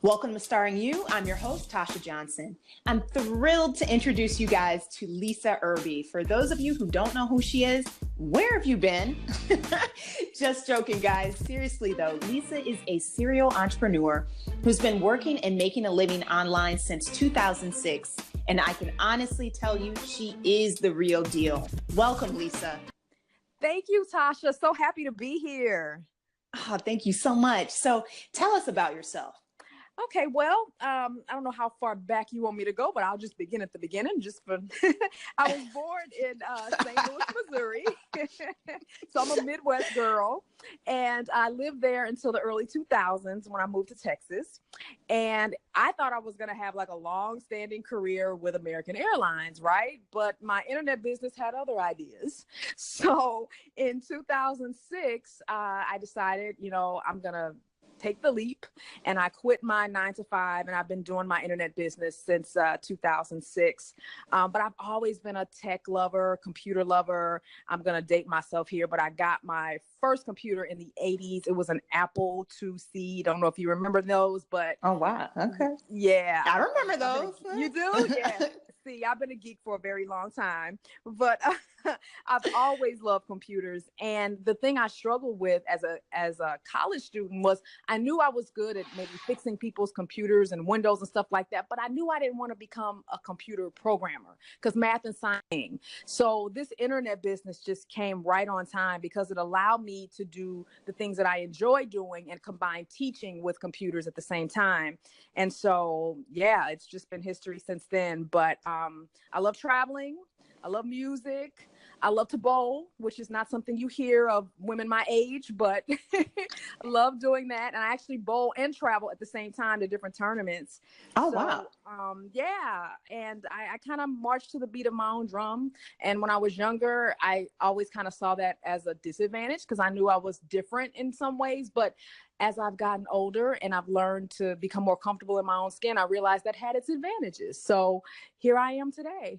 Welcome to Starengu. I'm your host, Tasha Johnson. I'm thrilled to introduce you guys to Lisa Irby. For those of you who don't know who she is, where have you been? Just joking, guys. Seriously, though, Lisa is a serial entrepreneur who's been working and making a living online since 2006. And I can honestly tell you, she is the real deal. Welcome, Lisa. Thank you, Tasha. So happy to be here. Oh, thank you so much. So tell us about yourself. Okay, well, I don't know how far back you want me to go, but I'll just begin at the beginning. I was born in St. Louis, Missouri. So I'm a Midwest girl, and I lived there until the early 2000s when I moved to Texas. And I thought I was going to have like a long-standing career with American Airlines, right? But my internet business had other ideas. So in 2006, I decided, I'm going to take the leap, and I quit my 9-to-5, and I've been doing my internet business since 2006. But I've always been a tech lover, computer lover. I'm going to date myself here, but I got my first computer in the 80s. It was an Apple IIc. Don't know if you remember those, but oh wow, okay, yeah, I remember those. You do? Yeah. See, I've been a geek for a very long time, but I've always loved computers. And the thing I struggled with as a college student was I knew I was good at maybe fixing people's computers and Windows and stuff like that, but I knew I didn't want to become a computer programmer because math and science. So this internet business just came right on time because it allowed me to do the things that I enjoy doing and combine teaching with computers at the same time. And so, yeah, it's just been history since then. But I love traveling. I love music. I love to bowl, which is not something you hear of women my age, but I love doing that. And I actually bowl and travel at the same time to different tournaments. Oh, wow. Yeah. And I kind of march to the beat of my own drum. And when I was younger, I always kind of saw that as a disadvantage because I knew I was different in some ways. But as I've gotten older and I've learned to become more comfortable in my own skin, I realized that had its advantages. So here I am today.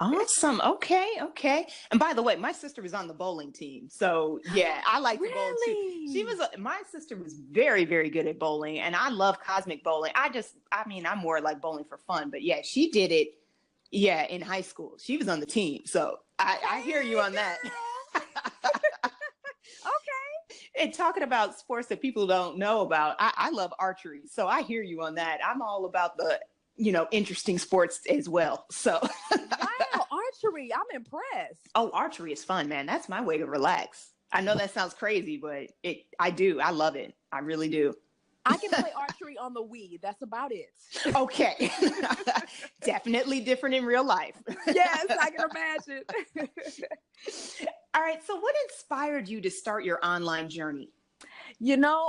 Awesome. Okay. And by the way, my sister was on the bowling team. So yeah, I like to bowl too. My sister was very, very good at bowling, and I love cosmic bowling. I'm more like bowling for fun, but yeah, she did it. Yeah. In high school, she was on the team. So I hear you on that. And talking about sports that people don't know about, I love archery. So I hear you on that. I'm all about the, interesting sports as well. So. Wow, archery. I'm impressed. Oh, archery is fun, man. That's my way to relax. I know that sounds crazy, but I do. I love it. I really do. I can play archery on the Wii. That's about it. Okay. Definitely different in real life. Yes, I can imagine. All right. So what inspired you to start your online journey?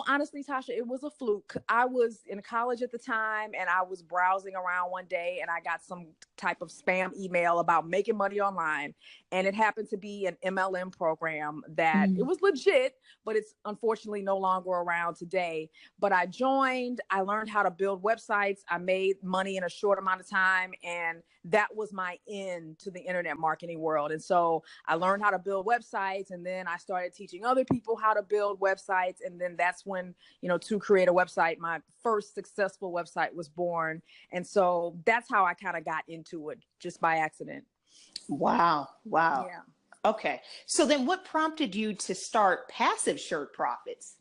Honestly, Tasha, it was a fluke. I was in college at the time and I was browsing around one day and I got some type of spam email about making money online. And it happened to be an MLM program that it was legit, but it's unfortunately no longer around today. But I joined, I learned how to build websites. I made money in a short amount of time. And that was my end to the internet marketing world. And so I learned how to build websites, and then I started teaching other people how to build websites. And then that's when, to create a website, my first successful website was born. And so that's how I kind of got into it, just by accident. Wow. Yeah. Okay. So then what prompted you to start Passive Shirt Profits?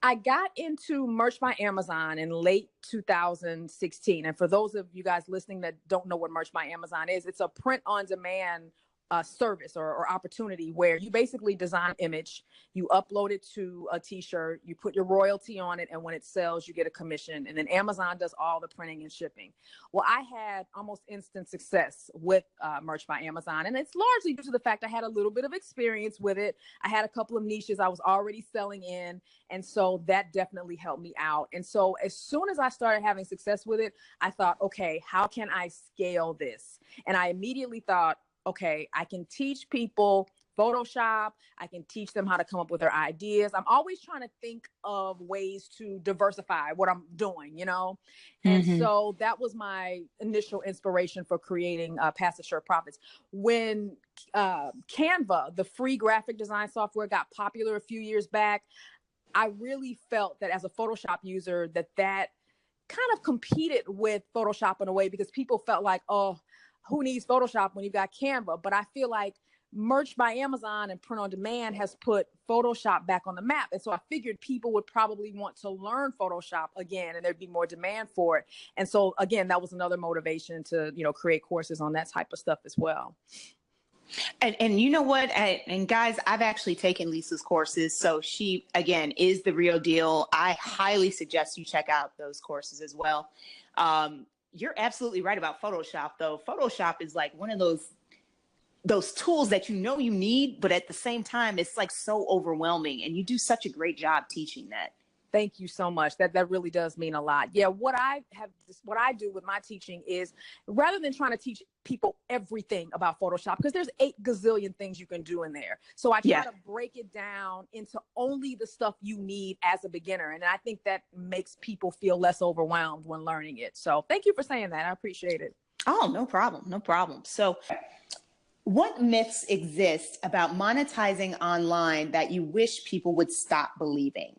I got into Merch by Amazon in late 2016. And for those of you guys listening that don't know what Merch by Amazon is, it's a print on demand service or opportunity where you basically design an image, you upload it to a t-shirt, you put your royalty on it, and when it sells, you get a commission. And then Amazon does all the printing and shipping. Well, I had almost instant success with Merch by Amazon. And it's largely due to the fact I had a little bit of experience with it. I had a couple of niches I was already selling in. And so that definitely helped me out. And so as soon as I started having success with it, I thought, okay, how can I scale this? And I immediately thought, okay, I can teach people Photoshop. I can teach them how to come up with their ideas. I'm always trying to think of ways to diversify what I'm doing, And so that was my initial inspiration for creating Passive Shirt Profits. When Canva, the free graphic design software, got popular a few years back, I really felt that as a Photoshop user, that kind of competed with Photoshop in a way because people felt like, oh, who needs Photoshop when you got Canva? But I feel like Merch by Amazon and print on demand has put Photoshop back on the map. And so I figured people would probably want to learn Photoshop again and there'd be more demand for it. And so again, that was another motivation to, create courses on that type of stuff as well. And you know what? And guys, I've actually taken Lisa's courses. So she, again, is the real deal. I highly suggest you check out those courses as well. You're absolutely right about Photoshop, though. Photoshop is like one of those tools that you need, but at the same time, it's like so overwhelming. And you do such a great job teaching that. Thank you so much. That really does mean a lot. Yeah, what I do with my teaching is rather than trying to teach people everything about Photoshop, because there's 8 gazillion things you can do in there. So I try to break it down into only the stuff you need as a beginner. And I think that makes people feel less overwhelmed when learning it. So thank you for saying that. I appreciate it. Oh, no problem. No problem. So what myths exist about monetizing online that you wish people would stop believing?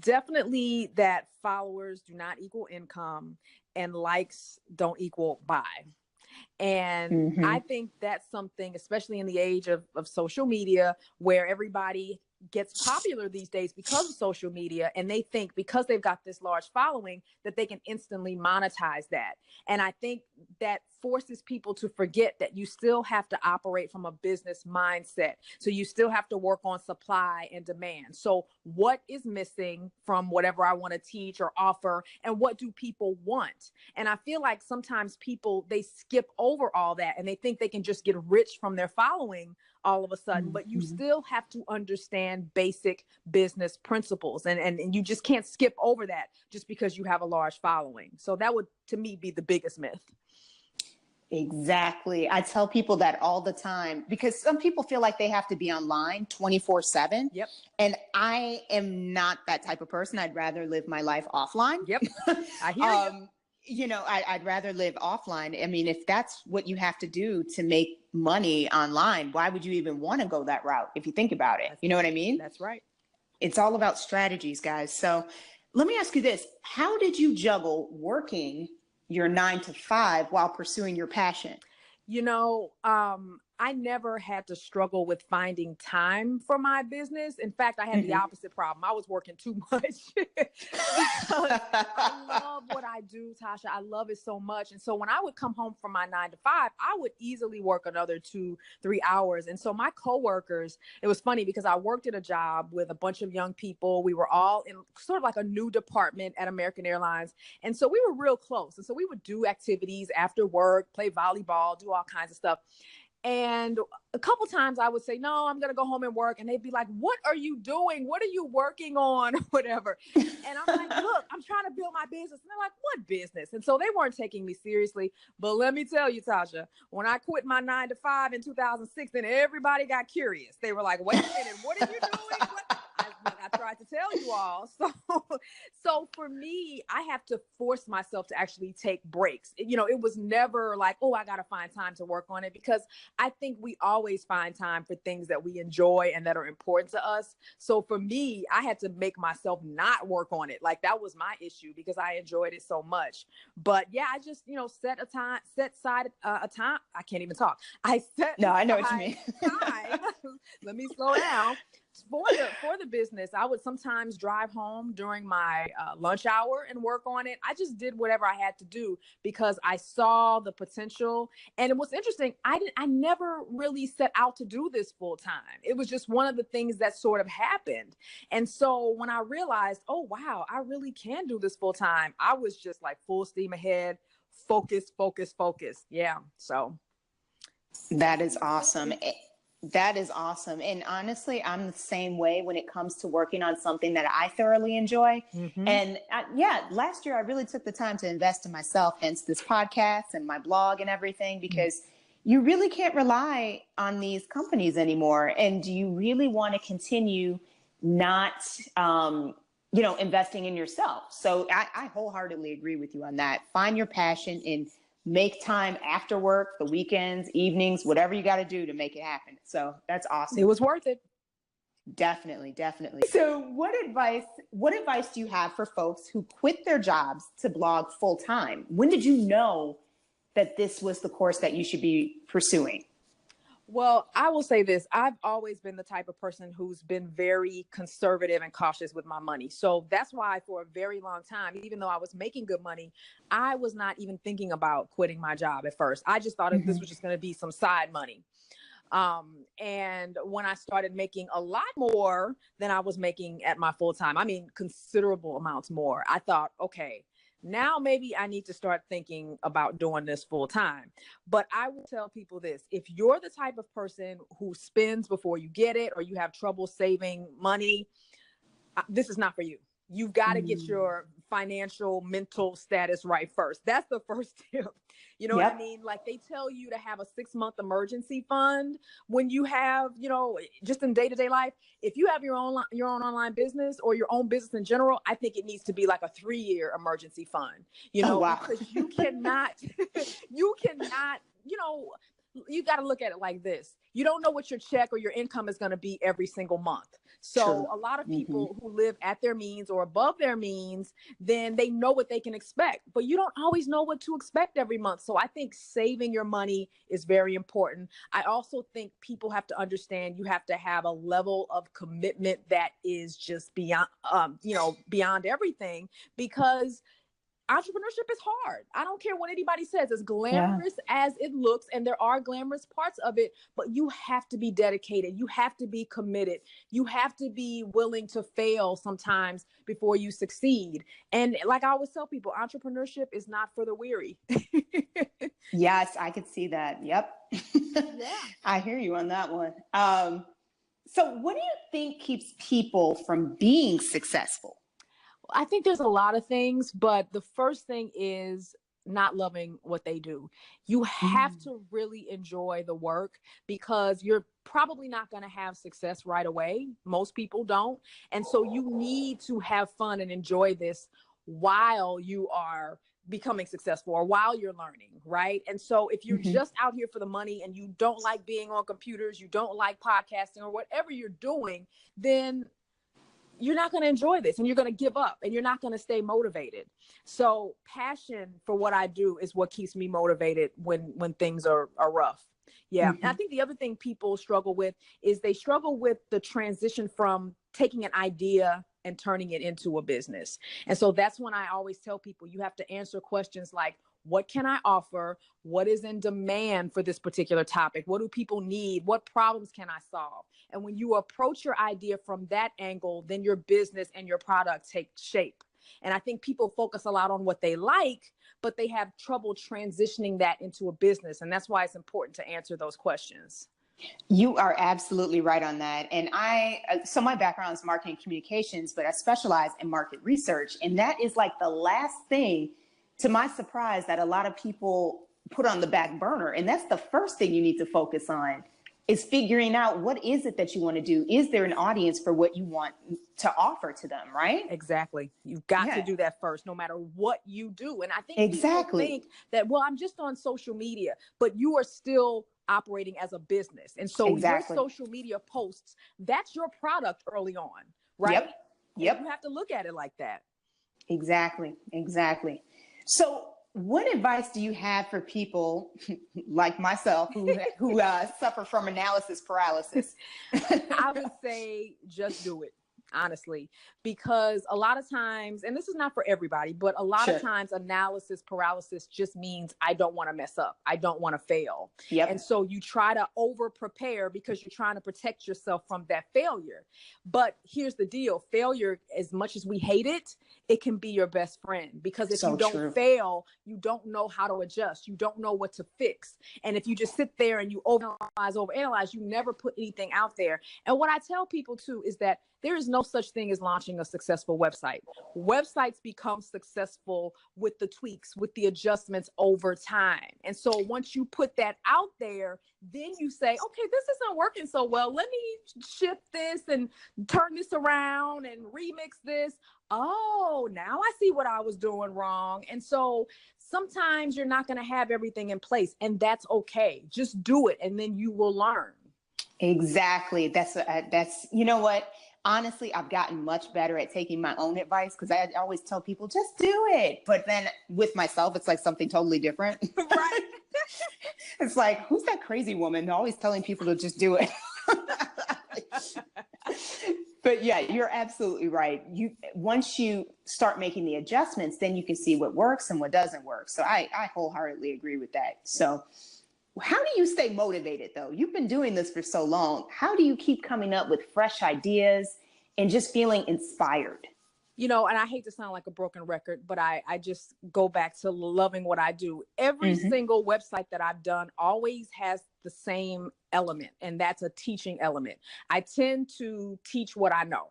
Definitely that followers do not equal income and likes don't equal buy. And I think that's something, especially in the age of social media, where everybody gets popular these days because of social media. And they think because they've got this large following that they can instantly monetize that. And I think that forces people to forget that you still have to operate from a business mindset. So you still have to work on supply and demand. So what is missing from whatever I want to teach or offer, and what do people want? And I feel like sometimes people, they skip over all that and they think they can just get rich from their following all of a sudden, but you still have to understand basic business principles, and you just can't skip over that just because you have a large following. So that would, to me, be the biggest myth. Exactly. I tell people that all the time because some people feel like they have to be online 24/7. Yep. And I am not that type of person. I'd rather live my life offline. Yep. I hear you. I'd rather live offline. I mean, if that's what you have to do to make money online, why would you even want to go that route if you think about it? You know what I mean? That's right. It's all about strategies, guys. So let me ask you this. How did you juggle working your 9 to 5 while pursuing your passion? I never had to struggle with finding time for my business. In fact, I had the opposite problem. I was working too much because I love what I do, Tasha. I love it so much. And so when I would come home from my 9 to 5, I would easily work another 2-3 hours. And so my coworkers, it was funny because I worked at a job with a bunch of young people. We were all in sort of like a new department at American Airlines. And so we were real close. And so we would do activities after work, play volleyball, do all kinds of stuff. And a couple times I would say, no, I'm going to go home and work. And they'd be like, what are you doing? What are you working on? Whatever. And I'm like, look, I'm trying to build my business. And they're like, what business? And so they weren't taking me seriously. But let me tell you, Tasha, when I quit my 9 to 5 in 2006, then everybody got curious. They were like, wait a minute, what are you doing? I tried to tell you all. So for me, I have to force myself to actually take breaks. It was never like, oh, I got to find time to work on it, because I think we always find time for things that we enjoy and that are important to us. So for me, I had to make myself not work on it. Like that was my issue because I enjoyed it so much. But yeah, I just, set aside a time. I can't even talk. I know what you mean. Time. Let me slow down. For the business, I would sometimes drive home during my lunch hour and work on it. I just did whatever I had to do because I saw the potential. And it was interesting. I never really set out to do this full time. It was just one of the things that sort of happened. And so when I realized, oh, wow, I really can do this full time, I was just like full steam ahead, focus. Yeah. So that is awesome. That is awesome. And honestly, I'm the same way when it comes to working on something that I thoroughly enjoy. And last year I really took the time to invest in myself, hence this podcast and my blog and everything, because you really can't rely on these companies anymore. And you really want to continue not, investing in yourself. So I wholeheartedly agree with you on that. Find your passion and make time after work, the weekends, evenings, whatever you got to do to make it happen. So that's awesome. It was worth it. Definitely, definitely. So what advice do you have for folks who quit their jobs to blog full time? When did you know that this was the course that you should be pursuing? Well, I will say this. I've always been the type of person who's been very conservative and cautious with my money. So that's why for a very long time, even though I was making good money, I was not even thinking about quitting my job at first. I just thought this was just going to be some side money. And when I started making a lot more than I was making at my full time, I mean, considerable amounts more, I thought, okay, now maybe I need to start thinking about doing this full time. But I will tell people this: if you're the type of person who spends before you get it, or you have trouble saving money, this is not for you. You've got to get your financial, mental status right first. That's the first tip. You know what I mean? Like, they tell you to have a 6-month emergency fund when you have, just in day-to-day life. If you have your own online business or your own business in general, I think it needs to be like a 3-year emergency fund, because you cannot, you got to look at it like this. You don't know what your check or your income is going to be every single month. So a lot of people who live at their means or above their means, then they know what they can expect, but you don't always know what to expect every month. So I think saving your money is very important. I also think people have to understand you have to have a level of commitment that is just beyond, beyond everything, because entrepreneurship is hard. I don't care what anybody says. As glamorous as it looks, and there are glamorous parts of it, but you have to be dedicated. You have to be committed. You have to be willing to fail sometimes before you succeed. And like I always tell people, entrepreneurship is not for the weary. Yes, I could see that. Yep. I hear you on that one. So what do you think keeps people from being successful? I think there's a lot of things, but the first thing is not loving what they do. You have to really enjoy the work, because you're probably not going to have success right away. Most people don't. And so you need to have fun and enjoy this while you are becoming successful or while you're learning, right? And so if you're just out here for the money and you don't like being on computers, you don't like podcasting or whatever you're doing, then you're not going to enjoy this, and you're going to give up, and you're not going to stay motivated. So passion for what I do is what keeps me motivated when things are rough. Yeah. And I think the other thing people struggle with is they struggle with the transition from taking an idea and turning it into a business. And so that's when I always tell people, you have to answer questions like, what can I offer? What is in demand for this particular topic? What do people need? What problems can I solve? And when you approach your idea from that angle, then your business and your product take shape. And I think people focus a lot on what they like, but they have trouble transitioning that into a business. And that's why it's important to answer those questions. You are absolutely right on that. And so my background is marketing communications, but I specialize in market research. And that is like the last thing, to my surprise, that a lot of people put on the back burner. And that's the first thing you need to focus on, is figuring out what is it that you want to do. Is there an audience for what you want to offer to them, right? Exactly. You've got to do that first, no matter what you do. And I think people think that, well, I'm just on social media, but you are still operating as a business. And so your social media posts, that's your product early on, right? Yep. You have to look at it like that. Exactly. So what advice do you have for people like myself who suffer from analysis paralysis? I would say just do it, honestly, because a lot of times, and this is not for everybody, but a lot of times analysis paralysis just means I don't want to mess up. I don't want to fail. And so you try to over prepare because you're trying to protect yourself from that failure. But here's the deal. Failure, as much as we hate it, it can be your best friend, because if you don't fail, you don't know how to adjust. You don't know what to fix. And if you just sit there and you overanalyze, you never put anything out there. And what I tell people too is that there is no such thing as launching a successful website. Websites become successful with the tweaks, with the adjustments over time. And so once you put that out there, then you say, okay, this isn't working so well. Let me shift this and turn this around and remix this. Oh, now I see what I was doing wrong. And so sometimes you're not going to have everything in place, and that's okay. Just do it, and then you will learn. Exactly. That's you know what? Honestly, I've gotten much better at taking my own advice because I always tell people just do it. But then with myself, it's like something totally different. Right. It's like, who's that crazy woman always telling people to just do it? But yeah, you're absolutely right. Once you start making the adjustments, then you can see what works and what doesn't work. So I wholeheartedly agree with that. So how do you stay motivated though? You've been doing this for so long. How do you keep coming up with fresh ideas and just feeling inspired? You know, and I hate to sound like a broken record, but I just go back to loving what I do. Every Mm-hmm. single website that I've done always has the same element, and that's a teaching element. I tend to teach what I know.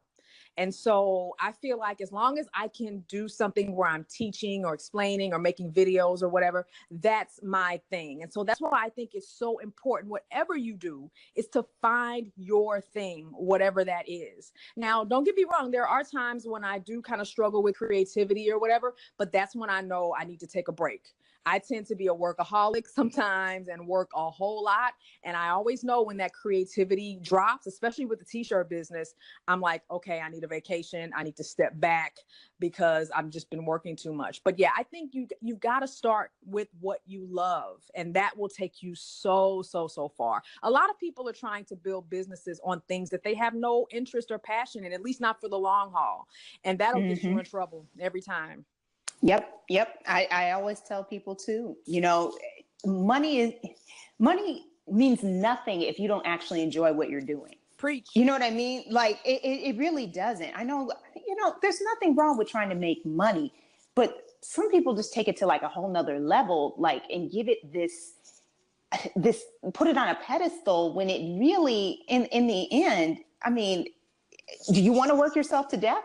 And so I feel like as long as I can do something where I'm teaching or explaining or making videos or whatever, that's my thing. And so that's why I think it's so important, whatever you do, is to find your thing, whatever that is. Now, don't get me wrong. There are times when I do kind of struggle with creativity or whatever, but that's when I know I need to take a break. I tend to be a workaholic sometimes and work a whole lot. And I always know when that creativity drops, especially with the t-shirt business, I'm like, okay, I need a vacation. I need to step back because I've just been working too much. But yeah, I think you've got to start with what you love, and that will take you so far. A lot of people are trying to build businesses on things that they have no interest or passion in, at least not for the long haul. And that'll get you in trouble every time. Yep. I always tell people too, money means nothing if you don't actually enjoy what you're doing. Preach. You know what I mean? Like it really doesn't. I know, there's nothing wrong with trying to make money, but some people just take it to like a whole nother level, like, and give it this, put it on a pedestal when it really, in the end, I mean, do you want to work yourself to death?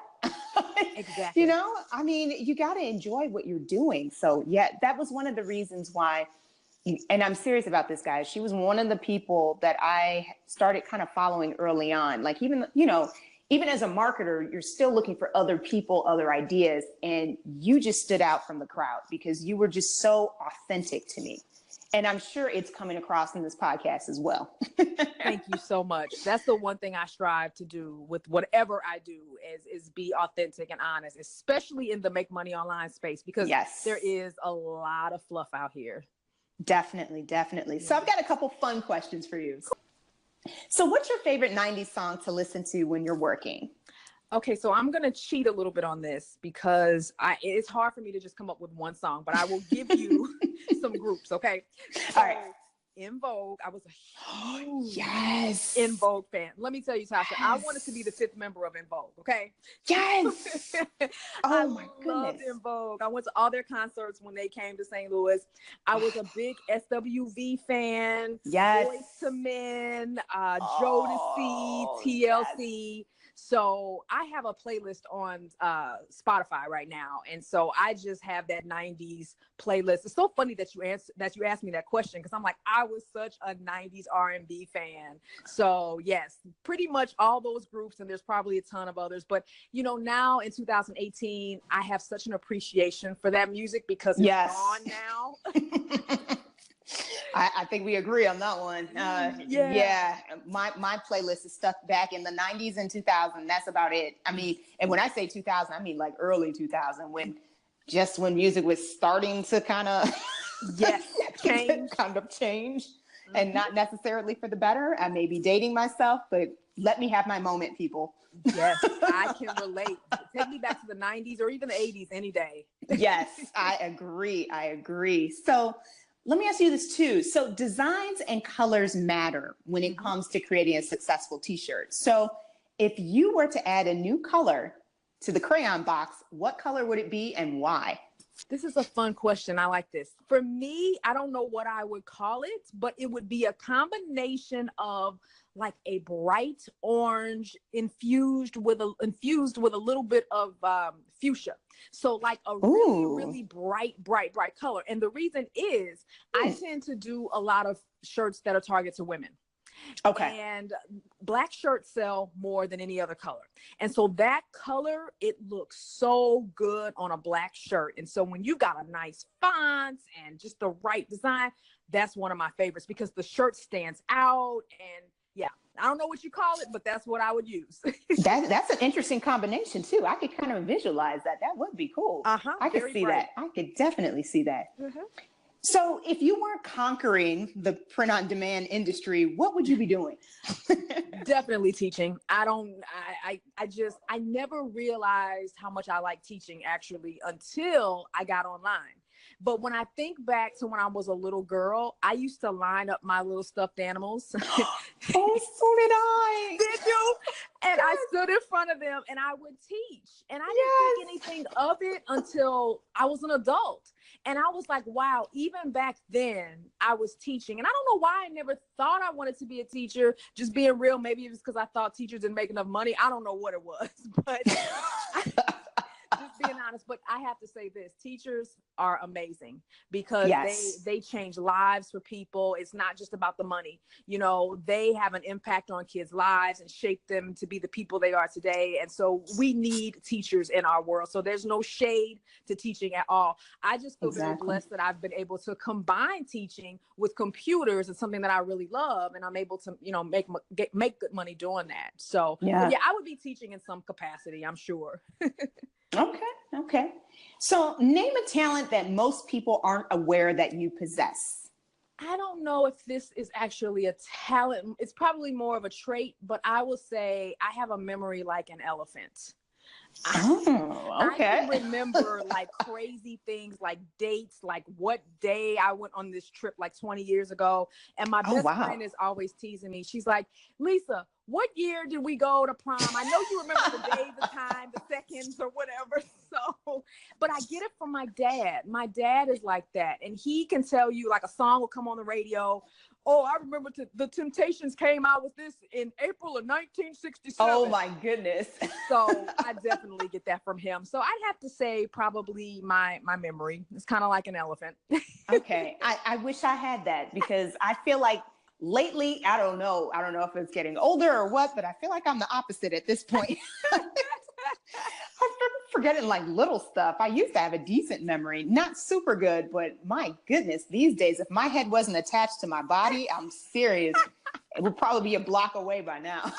Exactly. You got to enjoy what you're doing. So yeah, that was one of the reasons why, and I'm serious about this, guys. She was one of the people that I started kind of following early on. Like even as a marketer, you're still looking for other people, other ideas. And you just stood out from the crowd because you were just so authentic to me. And I'm sure it's coming across in this podcast as well. Thank you so much. That's the one thing I strive to do with whatever I do is be authentic and honest, especially in the make money online space, because there is a lot of fluff out here. Definitely. So I've got a couple fun questions for you. So what's your favorite 90s song to listen to when you're working? Okay, so I'm going to cheat a little bit on this because it's hard for me to just come up with one song, but I will give you some groups, okay? So, all right. In Vogue, I was a huge In Vogue fan. Let me tell you, Tasha, I wanted to be the 5th member of In Vogue, okay? Yes. I loved In Vogue. I went to all their concerts when they came to St. Louis. I was a big SWV fan. Yes. Boyz II Men, Jodeci, TLC. Yes. So I have a playlist on Spotify right now, and so I just have that 90s playlist. It's so funny that you asked me that question, because I'm like, I was such a 90s R&B fan. So yes, pretty much all those groups, and there's probably a ton of others. But now in 2018, I have such an appreciation for that music because it's gone now. I think we agree on that one. My playlist is stuck back in the 90s and 2000. That's about it. I mean, and when I say 2000, I mean like early 2000, when music was starting to kind of change, and not necessarily for the better. I may be dating myself, but let me have my moment, people. Yes, I can relate. Take me back to the 90s or even the 80s any day. Yes, I agree. So let me ask you this too. So designs and colors matter when it comes to creating a successful t-shirt. So if you were to add a new color to the crayon box, what color would it be and why? This is a fun question. I like this. For me, I don't know what I would call it, but it would be a combination of like a bright orange infused with a little bit of fuchsia. So like a really bright color. And the reason is I tend to do a lot of shirts that are targeted to women. Okay. And black shirts sell more than any other color. And so that color, it looks so good on a black shirt. And so when you got a nice font and just the right design, that's one of my favorites because the shirt stands out and Yeah. I don't know what you call it, but that's what I would use. That's an interesting combination too. I could kind of visualize that. That would be cool. I could see that. I could definitely see that. So if you weren't conquering the print on demand industry, what would you be doing? Definitely teaching. I never realized how much I like teaching actually until I got online. But when I think back to when I was a little girl, I used to line up my little stuffed animals. Oh, so did I. Did you? And I stood in front of them and I would teach. And I didn't think anything of it until I was an adult. And I was like, wow, even back then I was teaching. And I don't know why I never thought I wanted to be a teacher. Just being real, maybe it was because I thought teachers didn't make enough money. I don't know what it was, but just being honest. But I have to say this, teachers are amazing because they change lives for people. It's not just about the money. You know, they have an impact on kids' lives and shape them to be the people they are today. And so we need teachers in our world. So there's no shade to teaching at all. I just feel very blessed that I've been able to combine teaching with computers and something that I really love. And I'm able to, you know, make good money doing that. So yeah, I would be teaching in some capacity, I'm sure. Okay. So name a talent that most people aren't aware that you possess. I don't know if this is actually a talent. It's probably more of a trait, but I will say I have a memory like an elephant. I can remember like crazy things, like dates, like what day I went on this trip like 20 years ago. And my best friend is always teasing me. She's like, Lisa, what year did we go to prom? I know you remember the day, the time, the seconds or whatever. So, but I get it from my dad. My dad is like that. And he can tell you like a song will come on the radio. Oh, I remember the Temptations came out with this in April of 1967. Oh my goodness. So I definitely get that from him. So I'd have to say probably my memory. It's kind of like an elephant. Okay. I wish I had that because I feel like lately, I don't know if it's getting older or what, but I feel like I'm the opposite at this point. I'm forgetting like little stuff. I used to have a decent memory, not super good, but my goodness, these days, if my head wasn't attached to my body, I'm serious. It would probably be a block away by now.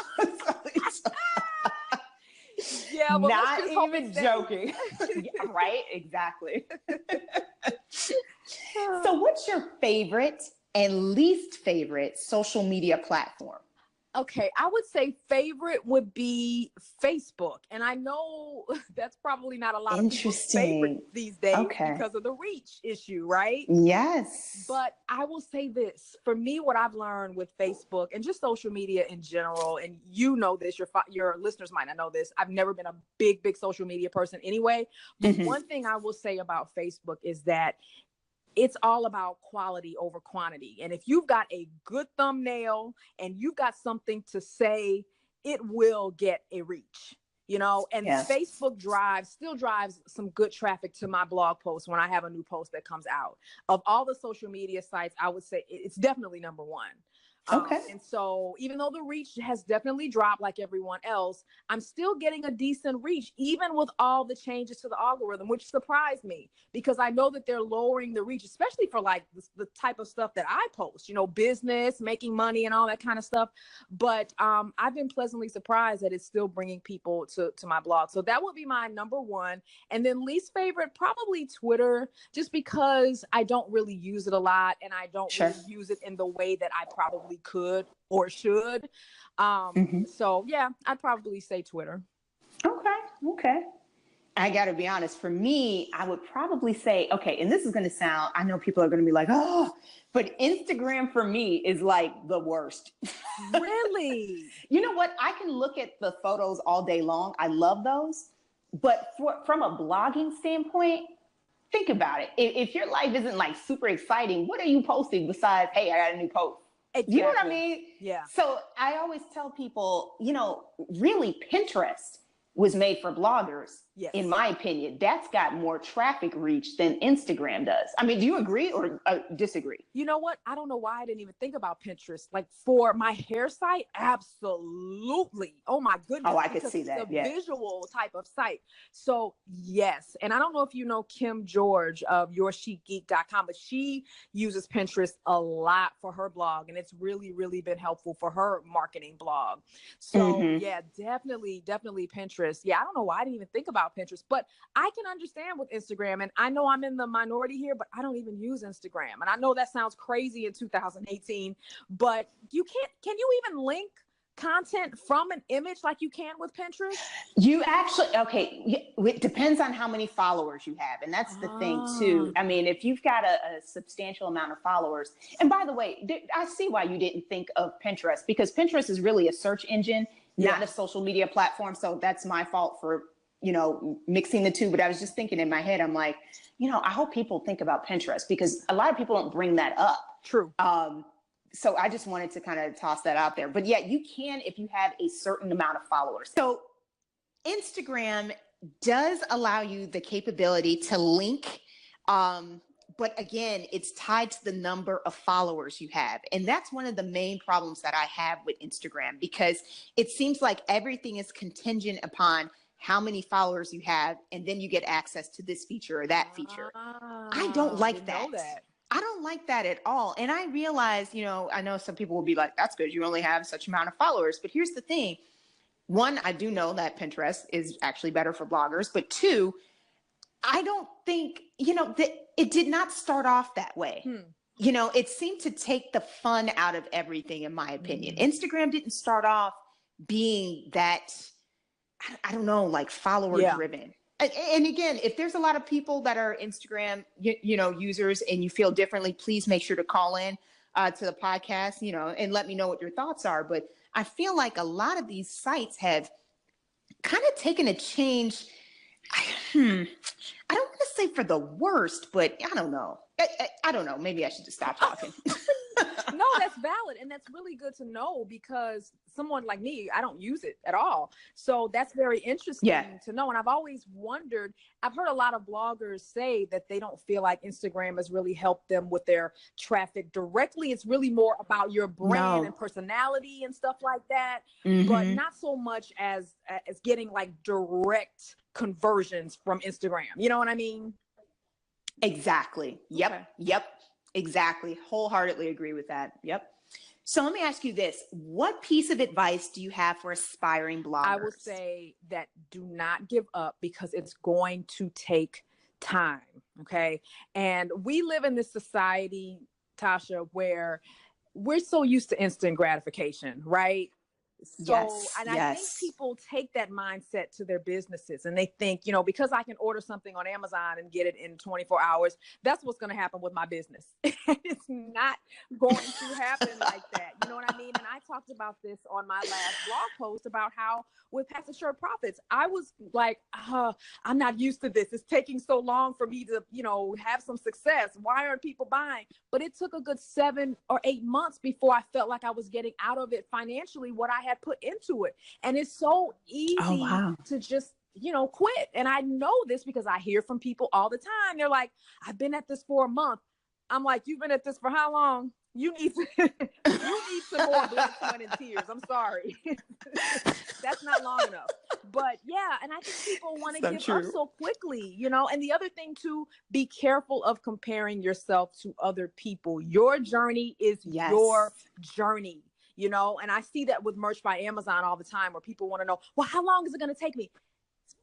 Yeah, but not even joking. Yeah, right? Exactly. So what's your favorite and least favorite social media platform? Okay, I would say favorite would be Facebook. And I know that's probably not a lot of people's favorite these days because of the reach issue, right? Yes. But I will say this, for me, what I've learned with Facebook and just social media in general, and you know this, your listeners might not know this, I've never been a big social media person anyway. But one thing I will say about Facebook is that it's all about quality over quantity. And if you've got a good thumbnail and you've got something to say, it will get a reach, you know, and Facebook still drives some good traffic to my blog post when I have a new post that comes out. Of all the social media sites, I would say it's definitely number one. And so even though the reach has definitely dropped like everyone else, I'm still getting a decent reach, even with all the changes to the algorithm, which surprised me because I know that they're lowering the reach, especially for like the type of stuff that I post, you know, business, making money and all that kind of stuff. But I've been pleasantly surprised that it's still bringing people to my blog. So that would be my number one. And then least favorite, probably Twitter, just because I don't really use it a lot and I don't really use it in the way that I probably could or should. So yeah, I'd probably say Twitter. Okay. I got to be honest. For me, I would probably say, and this is going to sound, I know people are going to be like, oh, but Instagram for me is like the worst. Really? You know what? I can look at the photos all day long. I love those. But from a blogging standpoint, think about it. If your life isn't like super exciting, what are you posting besides, hey, I got a new post? Exactly. You know what I mean? Yeah. So I always tell people, you know, really Pinterest was made for bloggers. Yes. in my opinion, that's got more traffic reach than Instagram does. I mean, do you agree or disagree? You know what? I don't know why I didn't even think about Pinterest. Like for my hair site, absolutely. Oh my goodness. Oh, I could see that. It's a visual type of site. So yes. And I don't know if you know Kim George of yourchicgeek.com, but she uses Pinterest a lot for her blog. And it's really, really been helpful for her marketing blog. So yeah, definitely Pinterest. Yeah, I don't know why I didn't even think about Pinterest, but I can understand with Instagram. And I know I'm in the minority here, but I don't even use Instagram. And I know that sounds crazy in 2018, but can you even link content from an image like you can with Pinterest? You actually, okay, it depends on how many followers you have. And that's the thing too. I mean, if you've got a substantial amount of followers, and by the way, I see why you didn't think of Pinterest, because Pinterest is really a search engine, not a social media platform. So that's my fault for, mixing the two. But I was just thinking in my head, I'm like, I hope people think about Pinterest, because a lot of people don't bring that up. True. So I just wanted to kind of toss that out there. But yeah, you can if you have a certain amount of followers. So Instagram does allow you the capability to link. But again, it's tied to the number of followers you have. And that's one of the main problems that I have with Instagram, because it seems like everything is contingent upon how many followers you have, and then you get access to this feature or that feature. I don't like that. I don't like that at all. And I realize, I know some people will be like, that's good, you only have such amount of followers. But here's the thing. One, I do know that Pinterest is actually better for bloggers. But two, I don't think, that it did not start off that way. It seemed to take the fun out of everything, in my opinion. Instagram didn't start off being that, I don't know, like follower driven. And again, if there's a lot of people that are Instagram, users, and you feel differently, please make sure to call in to the podcast, and let me know what your thoughts are. But I feel like a lot of these sites have kind of taken a change. I don't want to say for the worst, but I don't know. I don't know. Maybe I should just stop talking. No, that's valid. And that's really good to know, because someone like me, I don't use it at all. So that's very interesting to know. And I've always wondered, I've heard a lot of bloggers say that they don't feel like Instagram has really helped them with their traffic directly. It's really more about your brand and personality and stuff like that, but not so much as getting like direct conversions from Instagram. You know what I mean? Exactly. Yep. Okay. Yep. Exactly. Wholeheartedly agree with that. Yep. So let me ask you this. What piece of advice do you have for aspiring bloggers? I would say that do not give up, because it's going to take time. Okay. And we live in this society, Tasha, where we're so used to instant gratification, right? So, I think people take that mindset to their businesses, and they think, because I can order something on Amazon and get it in 24 hours, that's what's going to happen with my business. It's not going to happen like that. You know what I mean? And I talked about this on my last blog post about how with Pass the Shirt Profits, I was like, I'm not used to this. It's taking so long for me to, have some success. Why aren't people buying? But it took a good 7 or 8 months before I felt like I was getting out of it financially what I had put into it. And it's so easy to just quit. And I know this because I hear from people all the time. They're like, I've been at this for a month. I'm like, you've been at this for how long? You need some more blood, sweat, and tears. I'm sorry. That's not long enough. But yeah, and I think people want to give up so quickly, And the other thing too, be careful of comparing yourself to other people. Your journey is your journey. And I see that with Merch by Amazon all the time, where people want to know, well, how long is it going to take me?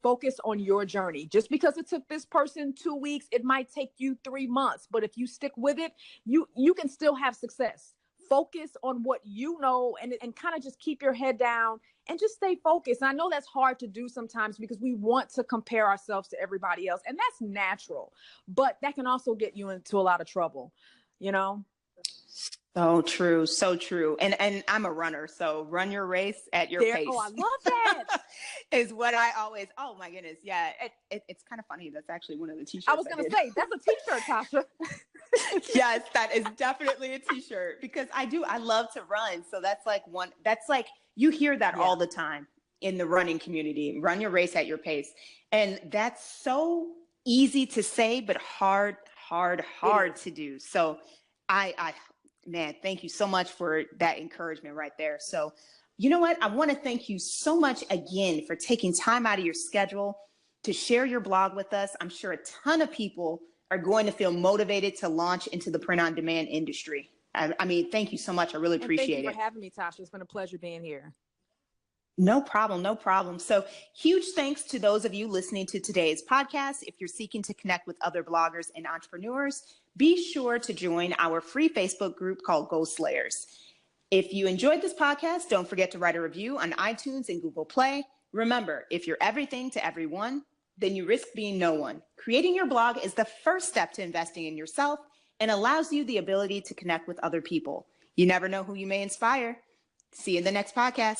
Focus on your journey. Just because it took this person 2 weeks, it might take you 3 months. But if you stick with it, you can still have success. Focus on what you know, and kind of just keep your head down and just stay focused. And I know that's hard to do sometimes, because we want to compare ourselves to everybody else, and that's natural. But that can also get you into a lot of trouble, So true. So true. And I'm a runner. So run your race at your pace. Oh, I love that. Is what I always, oh my goodness. Yeah. It's kind of funny. That's actually one of the t-shirts. I was going to say, that's a t-shirt, Tasha. Yes, that is definitely a t-shirt, because I love to run. So that's like you hear that all the time. in the running community. Run your race at your pace. And that's so easy to say, but hard to do. So man, thank you so much for that encouragement right there. So, you know what? I want to thank you so much again for taking time out of your schedule to share your blog with us. I'm sure a ton of people are going to feel motivated to launch into the print-on-demand industry. I mean, thank you so much. I really appreciate it. Thank you for having me, Tasha. It's been a pleasure being here. No problem. So huge thanks to those of you listening to today's podcast. If you're seeking to connect with other bloggers and entrepreneurs, be sure to join our free Facebook group called Goal Slayers. If you enjoyed this podcast, don't forget to write a review on iTunes and Google Play. Remember, if you're everything to everyone, then you risk being no one. Creating your blog is the first step to investing in yourself and allows you the ability to connect with other people. You never know who you may inspire. See you in the next podcast.